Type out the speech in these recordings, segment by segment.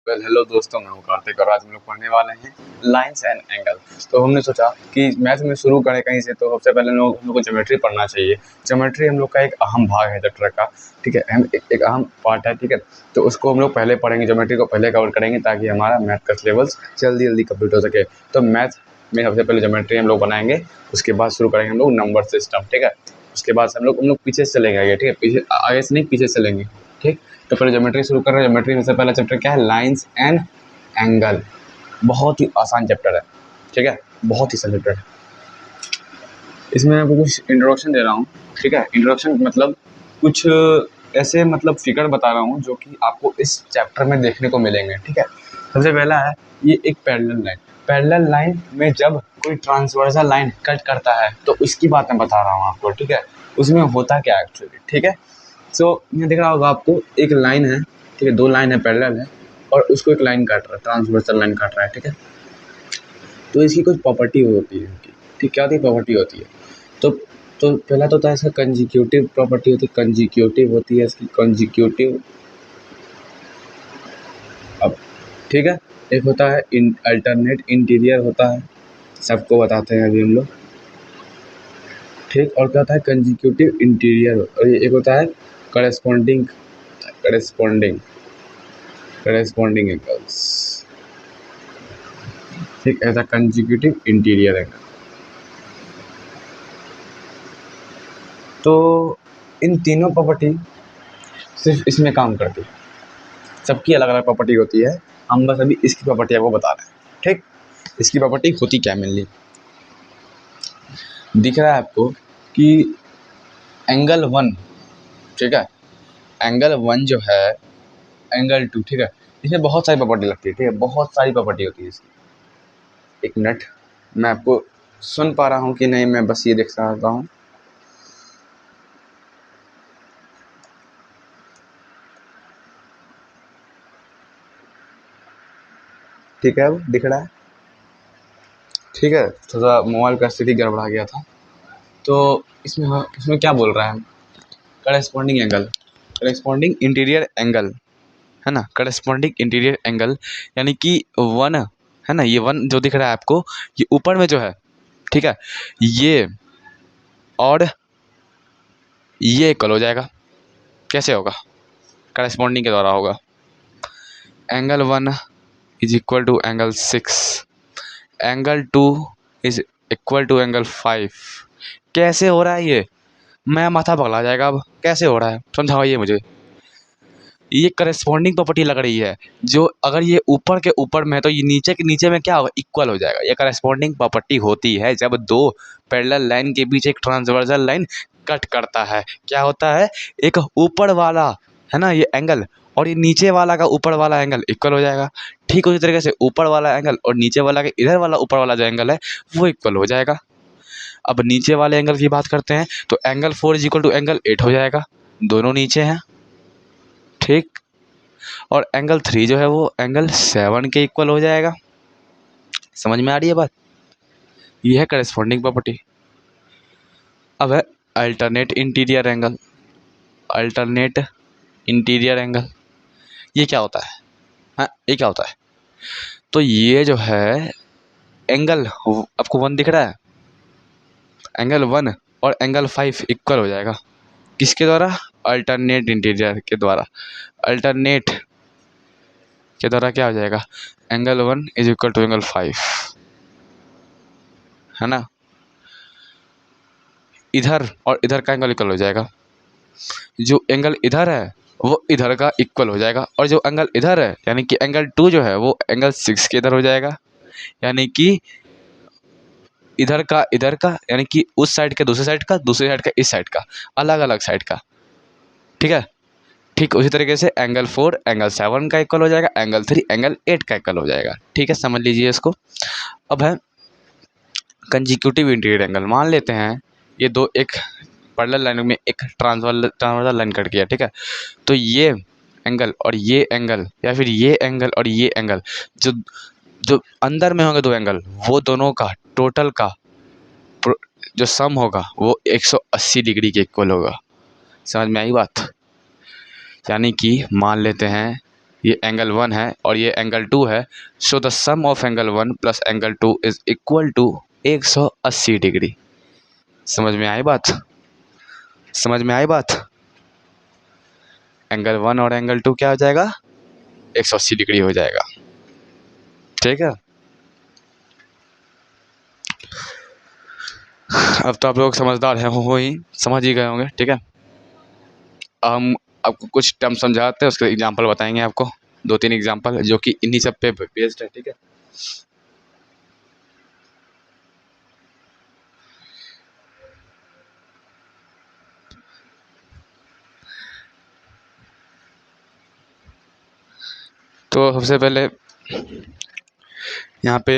Hello दोस्तों, मैं हूं कार्तिक और आज हम लोग पढ़ने वाले हैं लाइंस एंड एंगल। तो हमने सोचा कि मैथ में शुरू करें कहीं से, तो सबसे पहले हम लोग को ज्योमेट्री पढ़ना चाहिए। ज्योमेट्री हम लोग का एक अहम भाग है चैप्टर का, ठीक है। एक अहम पार्ट है, ठीक है। तो उसको हम लोग पहले पढ़ेंगे, ज्योमेट्री को पहले कवर करेंगे ताकि हमारा मैथ का सिलेबस जल्दी जल्दी कंप्लीट हो सके। तो मैथ में सबसे पहले ज्योमेट्री हम लोग बनाएंगे, उसके बाद शुरू करेंगे हम लोग नंबर सिस्टम, ठीक है। उसके बाद से हम लोग पीछे से चलेंगे आगे, ठीक है। पीछे आगे से नहीं, पीछे से चलेंगे, ठीक। तो पहले ज्योमेट्री शुरू कर रहे हैं। ज्योमेट्री में से पहला चैप्टर क्या है? Lines and angle. बहुत ही आसान चैप्टर है, ठीक है, बहुत ही आसान चैप्टर है। इसमें आपको कुछ इंट्रोडक्शन दे रहा हूँ, ठीक है। इंट्रोडक्शन मतलब कुछ ऐसे मतलब फिगर बता रहा हूँ जो कि आपको इस चैप्टर में देखने को मिलेंगे, ठीक है। सबसे पहला है ये एक पैरेलल लाइन। पैरेलल लाइन में जब कोई ट्रांसवर्सल लाइन कट करता है तो इसकी बात मैं बता रहा हूँ आपको, ठीक है। उसमें होता क्या एक्चुअली, ठीक है। सो ये दिख रहा होगा आपको, एक लाइन है, ठीक है, दो लाइन है, पैरेलल है, और उसको एक लाइन काट रहा है, ट्रांसवर्सल लाइन काट रहा है, ठीक है। तो इसकी कुछ प्रॉपर्टी होती है इनकी, ठीक, क्या होती है? प्रॉपर्टी होती है। तो पहला तो होता है इसका कंजिक्यूटिव प्रॉपर्टी होती है, कंजिक्यूटिव होती है इसकी, कंजिक्यूटिव। अब ठीक है, एक होता है अल्टरनेट इंटीरियर होता है, सबको बताते हैं अभी हम लोग, ठीक। और क्या होता है? Consecutive interior. और एक होता है करस्पॉन्डिंग, करस्पॉन्डिंग, करस्पॉन्डिंग एंगल्स, ठीक। ऐसा कंजिक्यूटिव इंटीरियर एंगल। तो इन तीनों प्रॉपर्टी सिर्फ इसमें काम करती है, सबकी अलग अलग प्रॉपर्टी होती है। हम बस अभी इसकी प्रॉपर्टी आपको बता रहे हैं, ठीक। इसकी प्रॉपर्टी होती क्या मेनली दिख रहा है आपको कि एंगल 1, ठीक है, एंगल 1 जो है, एंगल 2, ठीक है, इसमें बहुत सारी प्रॉपर्टी लगती है, ठीक है, बहुत सारी प्रॉपर्टी होती है इसकी। एक मिनट, मैं आपको सुन पा रहा हूँ कि नहीं, मैं बस ये देख सकता हूँ। ठीक है, अब दिख रहा है, ठीक है। थोड़ा मोबाइल का स्थिति गड़बड़ा गया था। तो इसमें क्या बोल रहा है? Corresponding angle, corresponding interior angle, है ना। करस्पॉन्डिंग इंटीरियर एंगल यानी कि 1 है ना, ये 1 जो दिख रहा है आपको, ये ऊपर में जो है, ठीक है, ये और ये इक्वल हो जाएगा। कैसे होगा? करस्पॉन्डिंग के द्वारा होगा। Angle 1 is equal to angle 6, angle 2 is equal to angle 5। कैसे हो रहा है ये? मैं माथा पगला जाएगा। अब कैसे हो रहा है समझाइए मुझे। ये करस्पॉन्डिंग प्रॉपर्टी लग रही है, जो अगर ये ऊपर के ऊपर में है तो ये नीचे के नीचे में क्या होगा? इक्वल हो जाएगा। ये करस्पॉन्डिंग प्रॉपर्टी होती है जब दो पैरेलल लाइन के बीच एक ट्रांसवर्सल लाइन कट करता है। क्या होता है? एक ऊपर वाला है ना ये एंगल, और ये नीचे वाला का ऊपर वाला एंगल इक्वल हो जाएगा। ठीक उसी तरीके से ऊपर वाला एंगल और नीचे वाला के इधर वाला ऊपर वाला जो एंगल है वो इक्वल हो जाएगा। अब नीचे वाले एंगल की बात करते हैं तो angle 4 is equal to angle 8 हो जाएगा, दोनों नीचे हैं, ठीक। और एंगल 3 जो है वो एंगल 7 के इक्वल हो जाएगा। समझ में आ रही है बात? ये है करस्पॉन्डिंग प्रॉपर्टी। अब है alternate interior angle. Alternate interior angle ये क्या होता है? हाँ, ये क्या होता है? तो ये जो है एंगल, आपको 1 दिख रहा है, एंगल 1 और एंगल 5 इक्वल हो जाएगा। किसके द्वारा? अल्टरनेट इंटीरियर के द्वारा। अल्टरनेट के द्वारा क्या हो जाएगा? Angle 1 is equal to angle 5, है ना। इधर और इधर का एंगल इक्वल हो जाएगा। जो एंगल इधर है वो इधर का इक्वल हो जाएगा, और जो एंगल इधर है यानी कि एंगल 2 जो है वो एंगल 6 के इधर हो जाएगा। यानी कि इधर का यानी कि उस साइड के दूसरे साइड का, दूसरे साइड का इस साइड का, अलग अलग साइड का, ठीक है। ठीक उसी तरीके से एंगल 4 एंगल 7 का इक्वल हो जाएगा, एंगल 3 एंगल 8 का इक्वल हो जाएगा, ठीक है। समझ लीजिए इसको। अब है कंजिक्यूटिव इंटीरियर एंगल। मान लेते हैं ये दो एक पैरेलल लाइन में एक ट्रांसवर्सल लाइन कट गया, ठीक है। तो ये एंगल और ये एंगल, या फिर ये एंगल और ये एंगल, जो जो अंदर में होंगे दो एंगल, वो दोनों का टोटल का जो सम होगा वो 180 डिग्री के इक्वल होगा। समझ में आई बात? यानी कि मान लेते हैं ये एंगल 1 है और ये एंगल 2 है। So the sum of angle 1 plus angle 2 is equal to 180 degree. समझ में आई बात? समझ में आई बात? एंगल 1 और एंगल 2 क्या हो जाएगा? 180 डिग्री हो जाएगा। ठीक है, अब तो आप लोग समझदार हैं, हो ही समझ ही गए होंगे। ठीक है, हम आपको कुछ टर्म समझाते हैं, उसके एग्जांपल बताएंगे आपको, 2-3 एग्जांपल जो कि इन्हीं सब पे बेस्ड है। ठीक है, तो सबसे पहले यहाँ पे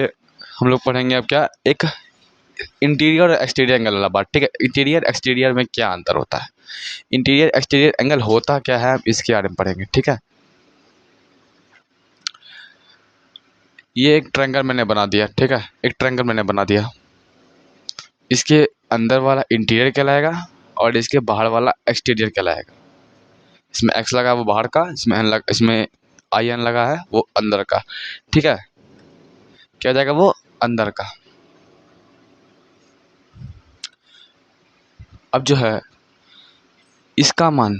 हम लोग पढ़ेंगे अब क्या, एक इंटीरियर और एक्सटीरियर एंगल वाला बात। ठीक है, इंटीरियर एक्सटीरियर में क्या अंतर होता है, इंटीरियर एक्सटीरियर एंगल होता क्या है, इसके बारे में पढ़ेंगे। ठीक है, ये एक ट्रायंगल मैंने बना दिया। ठीक है, एक ट्रायंगल मैंने बना दिया, इसके अंदर वाला इंटीरियर कहलाएगा और इसके बाहर वाला एक्सटीरियर कहलाएगा। इसमें एक्स लगा है वो बाहर का, इसमें आई एन लगा है वो अंदर का। ठीक है, क्या हो जाएगा वो अंदर का। अब जो है इसका मान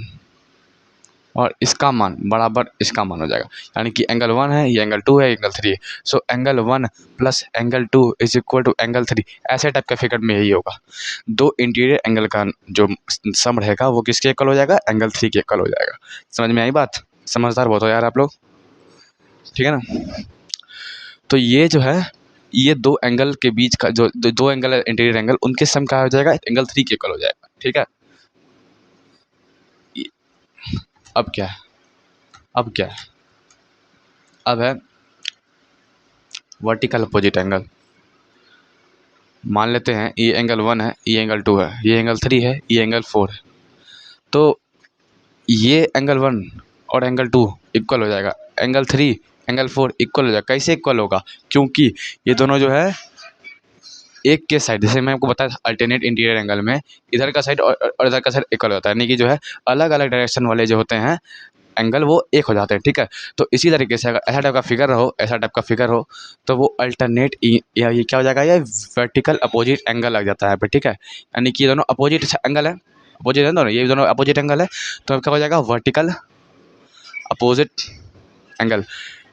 और इसका मान बराबर इसका मान हो जाएगा, यानी कि एंगल 1 है, ये एंगल 2 है, एंगल 3 है। So angle 1 plus angle 2 is equal to angle 3। ऐसे टाइप का फिगर में यही होगा, दो इंटीरियर एंगल का जो सम रहेगा वो किसके इक्वल हो जाएगा, एंगल 3 के इक्वल हो जाएगा। समझ में आई बात? समझदार बहुत हो यार आप लोग। ठीक है ना, तो ये जो है ये दो एंगल के बीच का जो दो एंगल है इंटीरियर एंगल, उनके सम क्या हो जाएगा, एंगल 3 के इक्वल हो जाएगा। ठीक है, अब क्या है, अब क्या है, अब है वर्टिकल अपोजिट एंगल। मान लेते हैं ये एंगल 1 है, ये एंगल 2 है, ये एंगल 3 है, ये एंगल 4 है। तो ये एंगल 1 और एंगल 2 इक्वल हो जाएगा, एंगल 3 एंगल 4 इक्वल हो जाएगा। कैसे इक्वल होगा, क्योंकि ये दोनों जो है एक के साइड, जैसे मैं आपको बताया अल्टरनेट इंटीरियर एंगल में इधर का साइड और इधर का साइड इक्वल होता है, यानी कि जो है अलग अलग डायरेक्शन वाले जो होते हैं एंगल वो एक हो जाते हैं। ठीक है, तो इसी तरीके से अगर ऐसा टाइप का फिगर हो, ऐसा टाइप का फिगर हो तो वो अल्टरनेट या ये क्या हो जाएगा, ये वर्टिकल अपोजिट एंगल लग जाता है यहाँ पे। ठीक है, यानी कि ये दोनों अपोजिट एंगल है, अपोजिट है दोनों, ये दोनों अपोजिट एंगल है, तो क्या हो जाएगा, वर्टिकल अपोजिट एंगल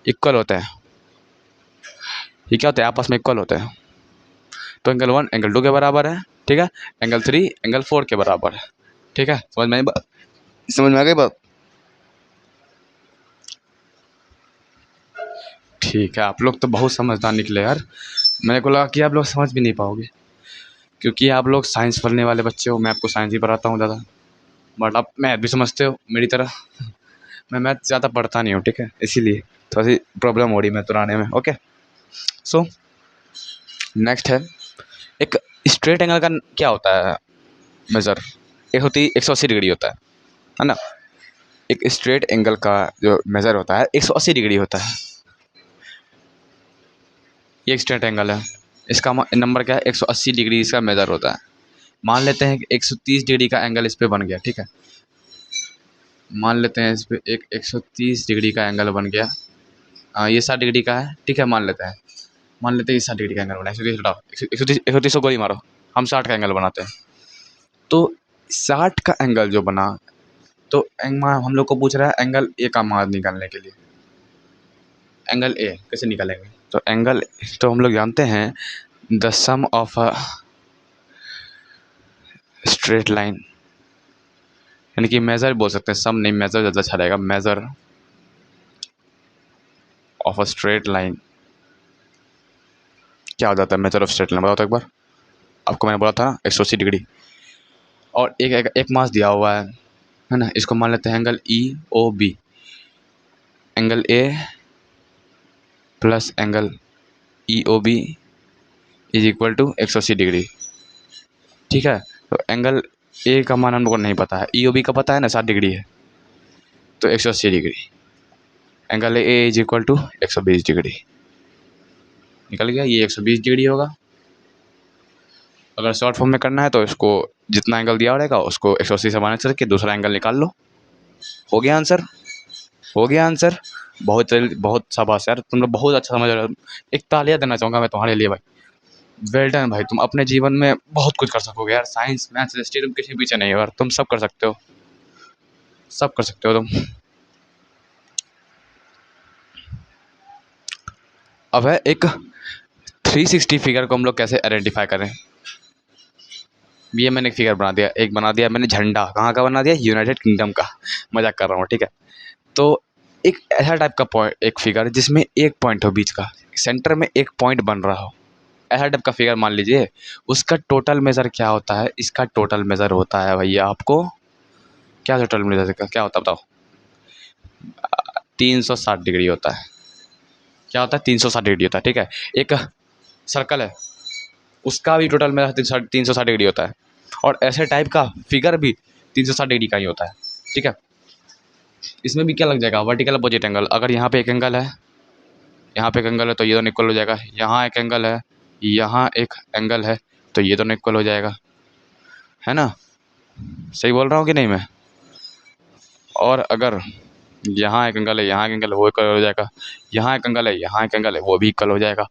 इक्वल होते हैं। ये क्या होते हैं, आपस में इक्वल होते हैं। तो एंगल 1 एंगल 2 के बराबर है। ठीक है, एंगल 3 एंगल 4 के बराबर है। ठीक है, समझ में आई बात? समझ में आ गई बात? ठीक है, आप लोग तो बहुत समझदार निकले यार। मेरे को लगा कि आप लोग समझ भी नहीं पाओगे, क्योंकि आप लोग साइंस पढ़ने वाले बच्चे हो, मैं आपको साइंस ही पढ़ाता हूँ ज़्यादा, बट आप मैथ भी समझते हो मेरी तरह। मैं मैथ ज़्यादा पढ़ता नहीं हूँ। ठीक है, इसीलिए थोड़ी सी प्रॉब्लम हो रही है मैथ पढ़ाने में। ओके, सो नेक्स्ट है एक स्ट्रेट एंगल का क्या होता है मेजर, एक होती 180 डिग्री होता है ना। एक स्ट्रेट एंगल का जो मेजर होता है 180 डिग्री होता है। ये एक स्ट्रेट एंगल है, इसका नंबर क्या है, 180 डिग्री इसका मेजर होता है। मान लेते हैं कि 130 डिग्री का एंगल इस पे बन गया। ठीक है, मान लेते हैं इस पे एक 130 डिग्री का एंगल बन गया। ये 60 डिग्री का है। ठीक है, मान लेते हैं ये 60 डिग्री का एंगल बना, 130 हटाओ, 130 को गोली मारो, हम 60 का एंगल बनाते हैं। तो 60 का एंगल जो बना, तो हम लोग को पूछ रहा है एंगल ए का मान निकालने के लिए। एंगल ए कैसे निकालेंगे, तो एंगल तो हम लोग जानते हैं the sum of a straight line, यानी कि मेजर बोल सकते हैं, सम नहीं, मेजर ज़्यादा अच्छा रहेगा। Measure of a straight line क्या हो जाता है, मेजर ऑफ स्ट्रेट लाइन बताओ तो एक बार। आपको मैंने बोला था ना 180 डिग्री, और एक मास दिया हुआ है ना, इसको मान लेते हैं angle E O B. Angle A plus angle E O B is equal to 180 degree. ठीक है, तो एंगल ए का मान हम लोग को नहीं पता है, ई ओ बी का पता है ना 60 डिग्री है, तो 180 degree. Angle A is equal to 120 degree निकल गया, ये 120 डिग्री होगा। अगर शॉर्ट फॉर्म में करना है तो इसको जितना एंगल दिया रहेगा उसको 180 से माइनस करके दूसरा एंगल निकाल लो। हो गया आंसर, हो गया आंसर। बहुत बहुत शाबाश यार, तुम लोग बहुत अच्छा समझ रहे हो। एक तालियां देना चाहूँगा मैं तुम्हारे लिए भाई। वेल डन भाई, तुम अपने जीवन में बहुत कुछ कर सकोगे यार। साइंस मैथ्स हिस्ट्री तुम किसी पीछे नहीं हो यार, तुम सब कर सकते हो, सब कर सकते हो तुम। अब है एक 360 फिगर को हम लोग कैसे आइडेंटिफाई करें। ये मैंने एक फिगर बना दिया, एक बना दिया मैंने झंडा, कहाँ का बना दिया, यूनाइटेड किंगडम का। मजाक कर रहा हूँ ठीक है। तो एक ऐसा टाइप का पॉइंट, एक फिगर जिसमें एक पॉइंट हो बीच का, सेंटर में एक पॉइंट बन रहा हो, ऐसा टाइप का फिगर मान लीजिए। उसका टोटल मेजर क्या होता है, इसका टोटल मेजर होता है भैया, आपको क्या टोटल मेजर का क्या होता है बताओ। 360 डिग्री होता है। क्या होता है, 360 डिग्री होता है ठीक है। एक सर्कल है, उसका भी टोटल मेजर 360 डिग्री होता है। और ऐसे टाइप का फिगर भी 360 डिग्री का ही होता है ठीक है। इसमें भी क्या लग जाएगा, वर्टिकल अपोजिट एंगल। अगर यहाँ पे एक एंगल है, यहाँ पे एक एंगल है, तो ये दोनों इक्वल हो जाएगा। यहाँ एक एंगल है, यहाँ एक एंगल है, तो ये दोनों इक्वल हो जाएगा, है ना। सही बोल रहा हूँ कि नहीं मैं। और अगर यहाँ एक एंगल है, यहाँ एक एंगल है, वो इक्वल हो जाएगा। यहाँ एक एंगल है, यहाँ एक एंगल है, वो भी इक्वल हो जाएगा।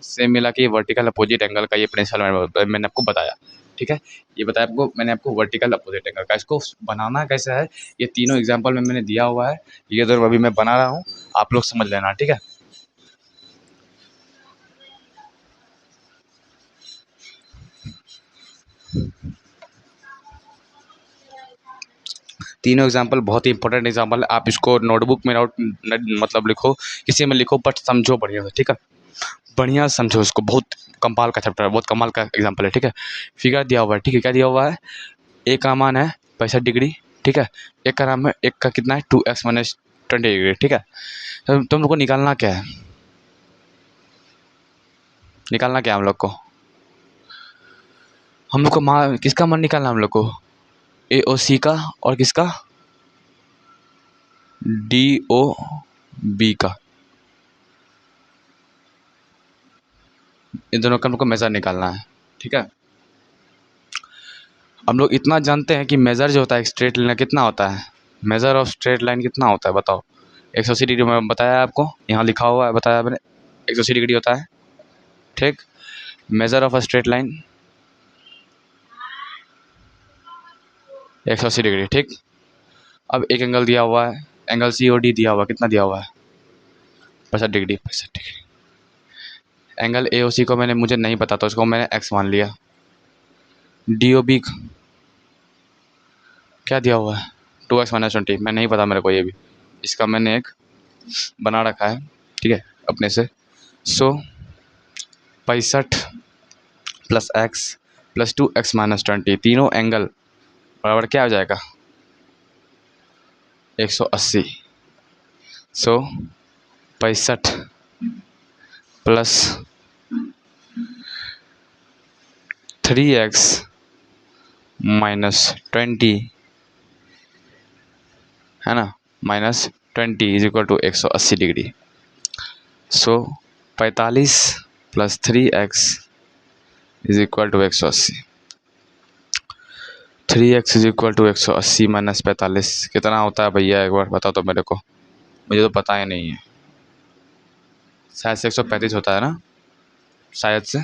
सेम मिला के वर्टिकल अपोजिट एंगल का ये प्रिंसिपल मैंने आपको बताया ठीक है। ये बताया आपको मैंने, आपको वर्टिकल अपोजिट एंगल का। इसको बनाना कैसा है, ये तीनों एग्जाम्पल में मैंने दिया हुआ है, ये दोनों अभी मैं बना रहा हूँ, आप लोग समझ लेना ठीक है। तीनों एग्जाम्पल बहुत ही इंपॉर्टेंट एग्जाम्पल है। आप इसको नोटबुक में नोट मतलब लिखो, किसी में लिखो, बट समझो बढ़िया से ठीक है। बढ़िया से समझो इसको, बहुत कमाल का चैप्टर है, बहुत कमाल का एग्जाम्पल है ठीक है। फिगर दिया हुआ है ठीक है, क्या दिया हुआ है, एक का मान है 65 डिग्री ठीक है। एक का नाम है, एक का कितना है 2x माइनस 20 डिग्री ठीक है। तो तुम लोग को निकालना क्या है, निकालना क्या है हम लोग को, हम लोग को मान, किसका मान निकालना हम लोग को, ए ओ सी का, और किसका, डी ओ बी का। इन दोनों का हम लोग को मेजर निकालना है ठीक है। हम लोग इतना जानते हैं कि मेजर जो होता है स्ट्रेट लाइन कितना होता है, मेजर ऑफ स्ट्रेट लाइन कितना होता है बताओ। 180 डिग्री में बताया आपको, यहाँ लिखा हुआ है, बताया मैंने, 180 डिग्री होता है ठीक। Measure of a straight line 180 degree ठीक। अब एक एंगल दिया हुआ है, एंगल सी ओ डी दिया हुआ है, कितना दिया हुआ है, 65 डिग्री, 65 डिग्री। एंगल ए ओ सी को मैंने, मुझे नहीं पता तो उसको मैंने एक्स मान लिया। डी ओ बी क्या दिया हुआ है, 2x-20, मैं नहीं पता मेरे को ये भी, इसका मैंने एक बना रखा है ठीक है अपने से। 65 + x + 2x - 20, तीनों एंगल बराबर क्या हो जाएगा, 180। 65 + 3x - 20 है ना, -20 = 180 डिग्री। 45 + 3x = 180। 3x = 180 - 45 कितना होता है भैया, एक बार बताओ तो मेरे को, मुझे तो पता ही नहीं है। शायद से 135 होता है ना, शायद से,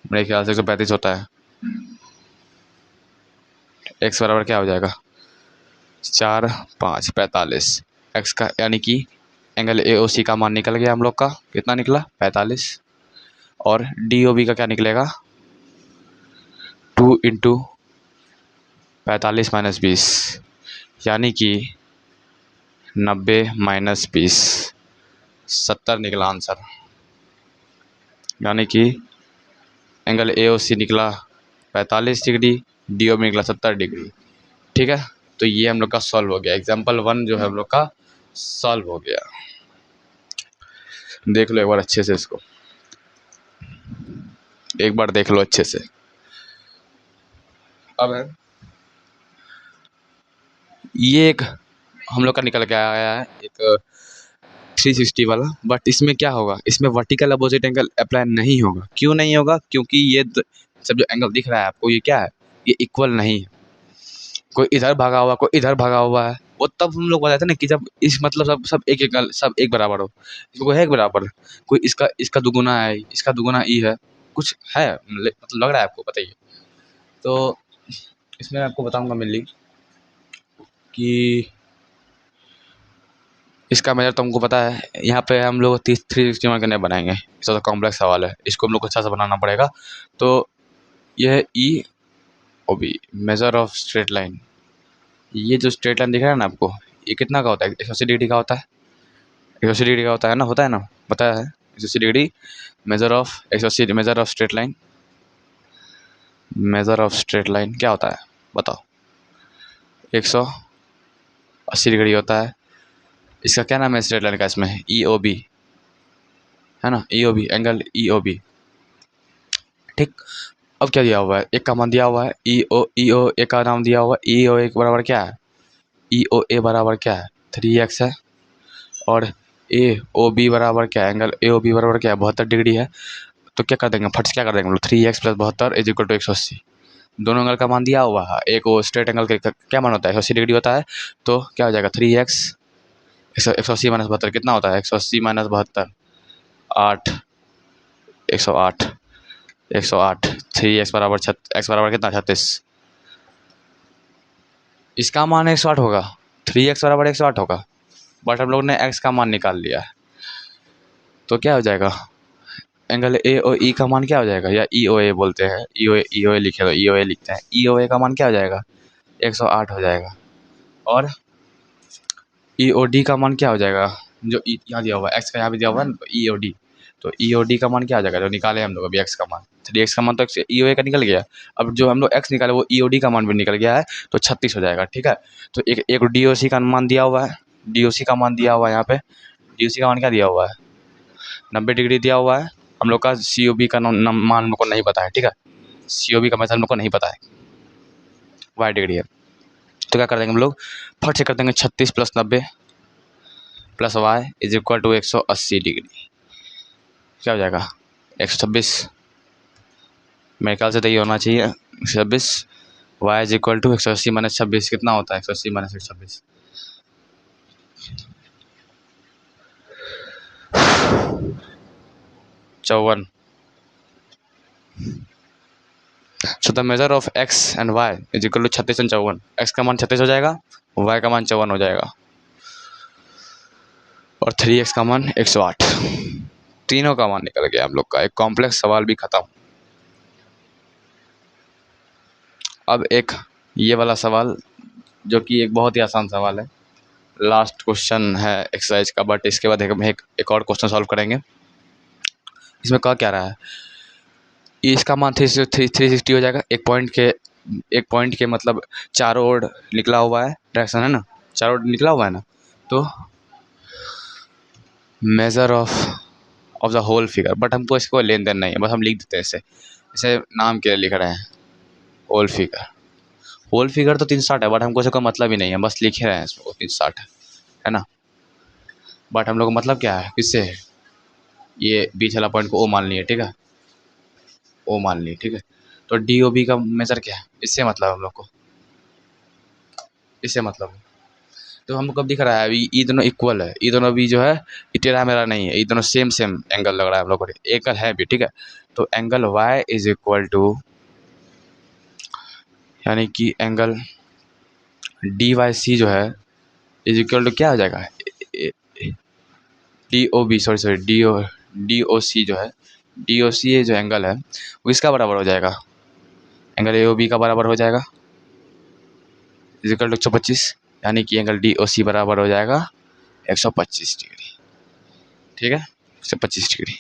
मेरे ख्याल से 135 होता है। x बराबर क्या हो जाएगा, 4 5 45 x का, यानी कि एंगल ए ओ सी का मान निकल गया हम लोग का, कितना निकला 45। और डी ओ बी का क्या निकलेगा, 2 × 45 - 20, यानी कि 90 - 20, 70 निकला आंसर। यानी कि एंगल ए ओ सी निकला 45 डिग्री, डी ओ बी निकला 70 डिग्री ठीक है। तो ये हम लोग का सॉल्व हो गया, एग्जाम्पल 1 जो है हम लोग का सॉल्व हो गया। देख लो एक बार अच्छे से इसको, एक बार देख लो अच्छे से। अब है ये एक हम लोग का निकल के आया है एक 360 वाला, बट इसमें क्या होगा, इसमें वर्टिकल अपोजिट एंगल अप्लाई नहीं होगा। क्यों नहीं होगा, क्योंकि ये सब जो एंगल दिख रहा है आपको, ये क्या है, ये इक्वल नहीं है। कोई इधर भागा हुआ, कोई इधर भागा हुआ है, वो तब हम लोग बताए थे ना कि जब इस मतलब सब सब एक एक सब एक बराबर हो, इसको है एक बराबर, कोई इसका इसका दुगुना है, इसका दुगुना ई है, कुछ है मतलब लग रहा है आपको, बताइए। तो इसमें आपको बताऊंगा मेनली कि इसका मेजर तुमको पता है, यहाँ पे हम लोग 360 के नहीं बनाएंगे, ज़्यादा कॉम्प्लेक्स सवाल है, इसको हम लोग को अच्छा से बनाना पड़ेगा। तो यह E O B measure of straight line, ये जो स्ट्रेट लाइन दिख रहा है ना आपको, ये कितना का होता है? 180 डिग्री का होता है, 180 डिग्री का होता है ना, पता है 180 degree measure of 180 major of straight line, major of straight line क्या होता है बताओ? 180 डिग्री होता है। इसका क्या नाम है स्ट्रेट लाइन का? इसमें ई ओ बी है ना, E O B, angle E O B, ठीक। अब क्या दिया हुआ है? एक का मान दिया हुआ है, ई ओ ए का नाम दिया हुआ है, ई ओ ए बराबर क्या है? ई ओ ए बराबर क्या है? 3x है। और ए ओ बी बराबर क्या है? एंगल ए ओ बी बराबर क्या है? 72 डिग्री है। तो क्या कर देंगे, फट से क्या कर देंगे हम लोग? 3x plus 72 is equal to 180। दोनों एंगल का मान दिया हुआ है, एक वो स्ट्रेट एंगल का क्या मान होता है? 180 डिग्री होता है। तो क्या हो जाएगा? 3x 180 माइनस 72 कितना होता है? 180 माइनस 72 8, 108, 108। 3x बराबर x बराबर कितना? 36। इसका मान 108 होगा, 3x बराबर 108 होगा, बट हम लोग ने x का मान निकाल लिया है। तो क्या हो जाएगा? एंगल ए और ई का मान क्या हो जाएगा? या ई ओ ए बोलते हैं, ई ओ ए लिखे तो ई ओ ए लिखते हैं, ई ओ ए का मान क्या हो जाएगा? 108 हो जाएगा। और ई ओ डी का मान क्या हो जाएगा? जो यहाँ दिया हुआ है, एक्स का यहाँ भी दिया हुआ है ना, तो ई ओ डी, तो ई ओ डी का मान क्या आ जाएगा? जो निकाले हम लोग अभी एक्स का मान, 3x का मान तो ई ओ ए का निकल गया। अब जो हम लोग एक्स निकाले वो ई ओ डी का मान भी निकल गया है, तो 36 हो जाएगा, ठीक है। तो एक डी ओ सी का मान दिया हुआ है, डी ओ सी का मान दिया हुआ है यहाँ पे, डी ओ सी का मान क्या दिया हुआ है? 90 डिग्री दिया हुआ है। हम लोग का सी ओ बी का मान हम लोग को नहीं पता है, ठीक है, सी ओ बी का मेथड हम लोग को नहीं पता है, वाई डिग्री है। तो क्या कर देंगे हम लोग, फट से कर देंगे 36 plus 90 plus Y is equal to 180 degree. क्या हो जाएगा? 126, मेरे ख्याल से तो ये होना चाहिए 126। Y is equal to 180 minus 26 कितना होता है? 180 minus 126 54। So the measure of X and Y is equal to 36 and 54। X का मान 36 हो जाएगा, वाई का मान 54 हो जाएगा, और 3x का मान 108। तीनों का मान निकल गया हम लोग का, एक कॉम्प्लेक्स सवाल भी खत्म। अब एक ये वाला सवाल जो कि एक बहुत ही आसान सवाल है, लास्ट क्वेश्चन है एक्सरसाइज का, बट इसके बाद हम एक और क्वेश्चन सॉल्व करेंगे। इसमें कहा क्या रहा है, इसका मान 360 हो जाएगा। एक पॉइंट के मतलब चारों ओर निकला हुआ है डायरेक्शन, है ना, चारों ओर निकला हुआ है ना। तो measure of the whole figure, but हमको इसको लेन देन नहीं है, बस हम लिख देते हैं इसे, इसे नाम के लिए लिख रहे हैं होल फिगर। होल फिगर तो 360 है, बट हमको इसका मतलब ही नहीं है, बस लिख रहे हैं इसको 360 है ना। बट हम लोग का मतलब क्या है, किससे? ये बीच वाला पॉइंट को ओ मान लिए, ठीक है, ओ मान लिए, ठीक है। तो डी ओ बी का मेजर क्या है, इससे मतलब हम लोग को, इससे मतलब है। तो हमको कब दिख रहा है? अभी ये दोनों इक्वल है, ये दोनों भी जो है ये टेढ़ा मेरा नहीं है, ये दोनों सेम सेम एंगल लग रहा है हम लोग को, एंगल है भी, ठीक है। तो angle y is equal to, यानी कि एंगल डी वाई सी जो है इज इक्वल टू क्या हो जाएगा? D O B, sorry D O C जो है, डी ओ सी जो एंगल है वो इसका बराबर हो जाएगा, एंगल ए ओ बी का बराबर हो जाएगा, इज इक्वल टू 125। यानी कि एंगल डी ओ सी बराबर हो जाएगा 125 डिग्री, ठीक है, 125 डिग्री।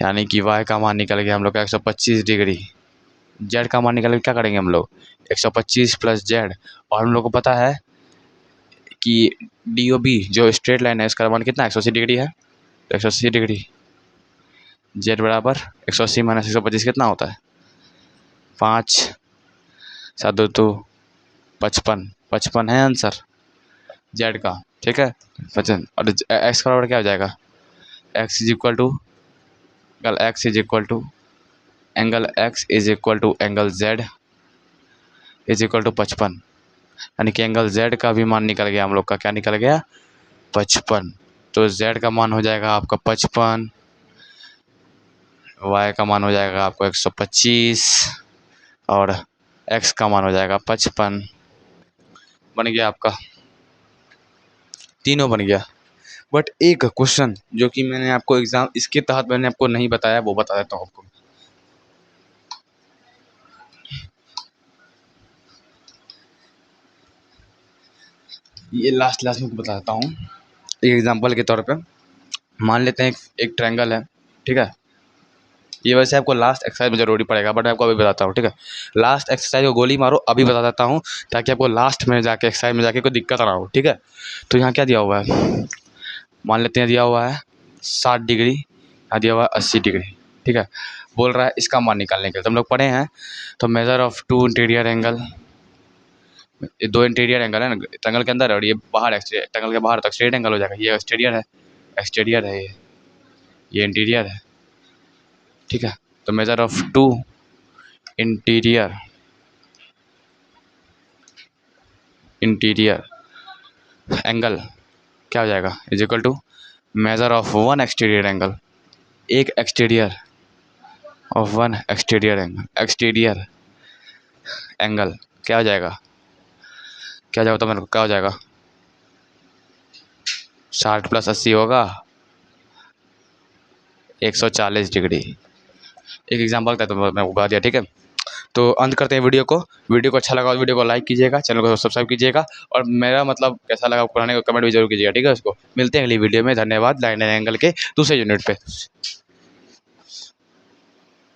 यानी कि y का मान निकल गया हम लोग का 125 डिग्री। z का मान निकल के क्या करेंगे हम लोग? 125 प्लस z। और हम लोग को पता है कि डी ओ बी जो स्ट्रेट लाइन है इसका मान कितना 180 डिग्री है, तो 180 डिग्री z बराबर 180 माइनस 125 कितना होता है? 5 7 2 55, 55 है आंसर z का, ठीक है 55। और x का बराबर क्या हो जाएगा? x is equal to angle x is equal to angle z is equal to 55। यानी कि एंगल जेड का भी मान निकल गया हम लोग का, क्या निकल गया, 55। तो जेड का मान हो जाएगा आपका 55, वाई का मान हो जाएगा आपको 125 और एक्स का मान हो जाएगा 55। बन गया आपका, तीनों बन गया। बट एक क्वेश्चन जो कि मैंने आपको एग्जाम इसके तहत मैंने आपको नहीं बताया, वो बता देता हूँ आपको। ये लास्ट में बता देता हूँ एक एग्जांपल के तौर पे। मान लेते हैं एक ट्रायंगल है, ठीक है। ये वैसे आपको लास्ट एक्सरसाइज में जरूरी पड़ेगा, बट मैं आपको अभी बताता हूँ, ठीक है। लास्ट एक्सरसाइज को गोली मारो अभी बता देता हूँ, ताकि आपको लास्ट में जाके एक्सरसाइज में जाके कोई दिक्कत ना हो, ठीक है। तो यहाँ क्या दिया हुआ है, मान लेते हैं दिया हुआ है 60 डिग्री, यहाँ दिया हुआ है 80 डिग्री, ठीक है। बोल रहा है इसका मान निकालने के लिए, तो हम लोग पढ़े हैं। तो measure of two interior angle, ये दो इंटीरियर एंगल है ना ट्रायंगल के अंदर, और ये बाहर ट्रायंगल के बाहर तक स्ट्रेट एंगल हो जाएगा। ये एक्सटीरियर है, ये इंटीरियर है, ठीक है। तो measure of two interior angle क्या हो जाएगा, is equal to measure of one exterior angle, एक exterior of one exterior angle क्या हो जाएगा, क्या जाएगा, तो मेरे को क्या हो जाएगा, 60 + 80 होगा 140 डिग्री। एक एग्जांपल था तो मैं उगा दिया, ठीक है। तो अंत करते हैं वीडियो को अच्छा लगा तो वीडियो को लाइक कीजिएगा, चैनल को सब्सक्राइब कीजिएगा, और मेरा मतलब कैसा लगा पुराने को कमेंट भी जरूर कीजिएगा, ठीक है। उसको मिलते हैं अगली वीडियो में। धन्यवाद। लाइन एंगल के दूसरे यूनिट पे।